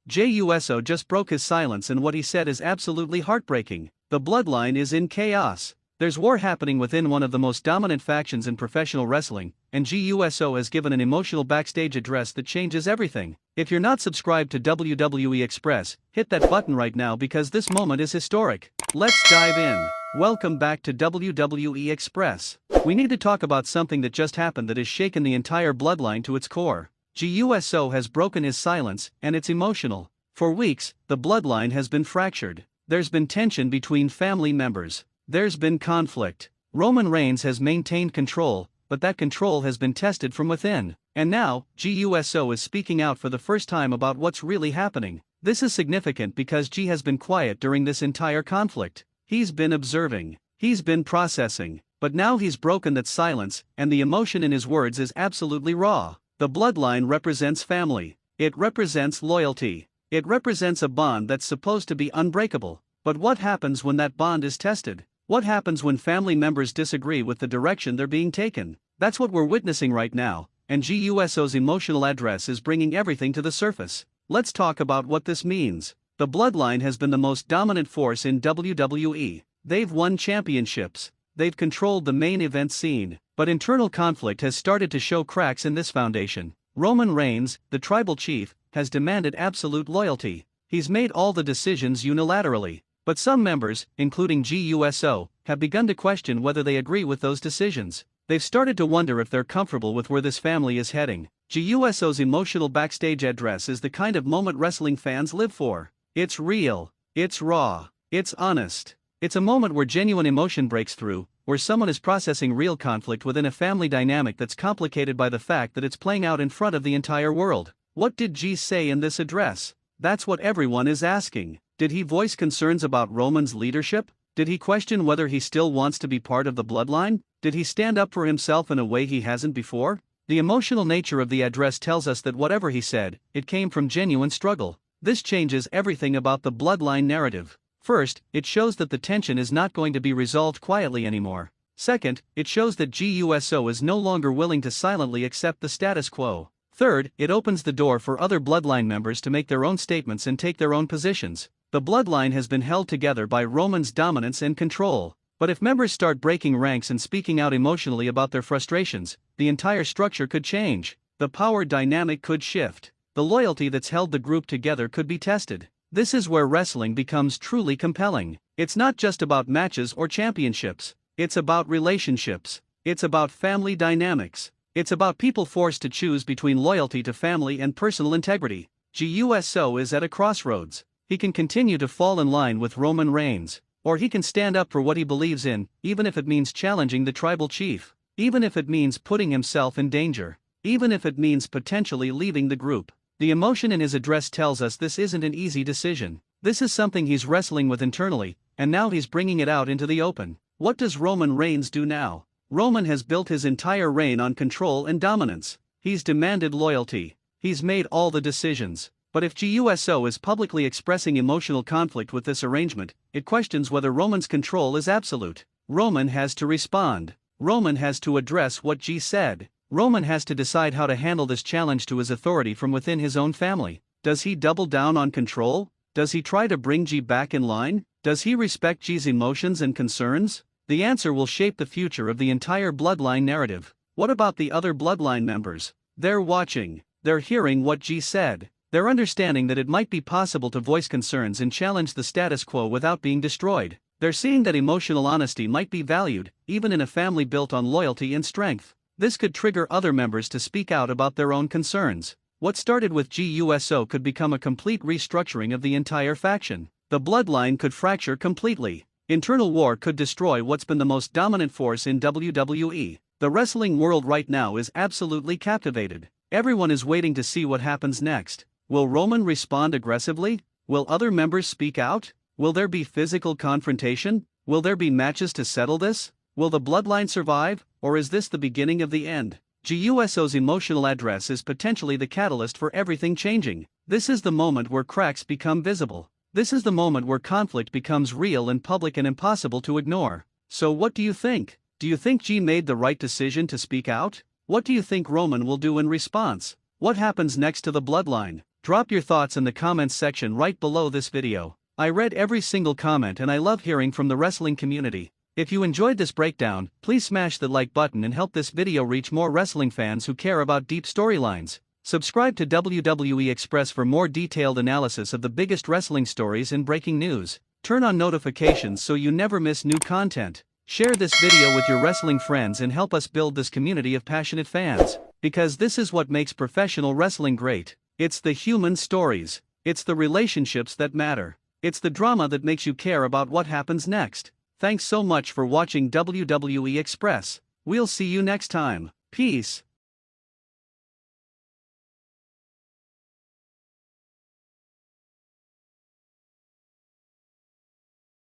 Jey Uso just broke his silence, and what he said is absolutely heartbreaking. The bloodline is in chaos. There's war happening within one of the most dominant factions in professional wrestling, and Jey Uso has given an emotional backstage address that changes everything. If you're not subscribed to WWE Express, hit that button right now because this moment is historic. Let's dive in. Welcome back to WWE Express. We need to talk about something that just happened that has shaken the entire bloodline to its core. Jey Uso has broken his silence, and it's emotional. For weeks, the bloodline has been fractured. There's been tension between family members. There's been conflict. Roman Reigns has maintained control, but that control has been tested from within. And now, Jey Uso is speaking out for the first time about what's really happening. This is significant because Jey has been quiet during this entire conflict. He's been observing. He's been processing. But now he's broken that silence, and the emotion in his words is absolutely raw. The bloodline represents family. It represents loyalty. It represents a bond that's supposed to be unbreakable. But what happens when that bond is tested? What happens when family members disagree with the direction they're being taken? That's what we're witnessing right now, and Jey Uso's emotional address is bringing everything to the surface. Let's talk about what this means. The bloodline has been the most dominant force in WWE. They've won championships. They've controlled the main event scene, but internal conflict has started to show cracks in this foundation. Roman Reigns, the tribal chief, has demanded absolute loyalty. He's made all the decisions unilaterally, but some members, including Jey Uso, have begun to question whether they agree with those decisions. They've started to wonder if they're comfortable with where this family is heading. Jey Uso's emotional backstage address is the kind of moment wrestling fans live for. It's real, it's raw, it's honest. It's a moment where genuine emotion breaks through, where someone is processing real conflict within a family dynamic that's complicated by the fact that it's playing out in front of the entire world. What did Jey say in this address? That's what everyone is asking. Did he voice concerns about Roman's leadership? Did he question whether he still wants to be part of the bloodline? Did he stand up for himself in a way he hasn't before? The emotional nature of the address tells us that whatever he said, it came from genuine struggle. This changes everything about the bloodline narrative. First, it shows that the tension is not going to be resolved quietly anymore. Second, it shows that Jey Uso is no longer willing to silently accept the status quo. Third, it opens the door for other bloodline members to make their own statements and take their own positions. The bloodline has been held together by Roman's dominance and control. But if members start breaking ranks and speaking out emotionally about their frustrations, the entire structure could change. The power dynamic could shift. The loyalty that's held the group together could be tested. This is where wrestling becomes truly compelling. It's not just about matches or championships. It's about relationships. It's about family dynamics. It's about people forced to choose between loyalty to family and personal integrity. Jey Uso is at a crossroads. He can continue to fall in line with Roman Reigns, or he can stand up for what he believes in, even if it means challenging the tribal chief, even if it means putting himself in danger, even if it means potentially leaving the group. The emotion in his address tells us this isn't an easy decision. This is something he's wrestling with internally, and now he's bringing it out into the open. What does Roman Reigns do now? Roman has built his entire reign on control and dominance. He's demanded loyalty. He's made all the decisions. But if Jey Uso is publicly expressing emotional conflict with this arrangement, it questions whether Roman's control is absolute. Roman has to respond. Roman has to address what Jey said. Roman has to decide how to handle this challenge to his authority from within his own family. Does he double down on control? Does he try to bring Jey back in line? Does he respect Jey's emotions and concerns? The answer will shape the future of the entire bloodline narrative. What about the other bloodline members? They're watching. They're hearing what Jey said. They're understanding that it might be possible to voice concerns and challenge the status quo without being destroyed. They're seeing that emotional honesty might be valued, even in a family built on loyalty and strength. This could trigger other members to speak out about their own concerns. What started with Jey Uso could become a complete restructuring of the entire faction. The bloodline could fracture completely. Internal war could destroy what's been the most dominant force in WWE. The wrestling world right now is absolutely captivated. Everyone is waiting to see what happens next. Will Roman respond aggressively? Will other members speak out? Will there be physical confrontation? Will there be matches to settle this? Will the bloodline survive, or is this the beginning of the end? Jey Uso's emotional address is potentially the catalyst for everything changing. This is the moment where cracks become visible. This is the moment where conflict becomes real and public and impossible to ignore. So what do you think? Do you think Jey made the right decision to speak out? What do you think Roman will do in response? What happens next to the bloodline? Drop your thoughts in the comments section right below this video. I read every single comment and I love hearing from the wrestling community. If you enjoyed this breakdown, please smash the like button and help this video reach more wrestling fans who care about deep storylines. Subscribe to WWE Express for more detailed analysis of the biggest wrestling stories and breaking news. Turn on notifications so you never miss new content. Share this video with your wrestling friends and help us build this community of passionate fans. Because this is what makes professional wrestling great. It's the human stories. It's the relationships that matter. It's the drama that makes you care about what happens next. Thanks so much for watching WWE Express. We'll see you next time. Peace.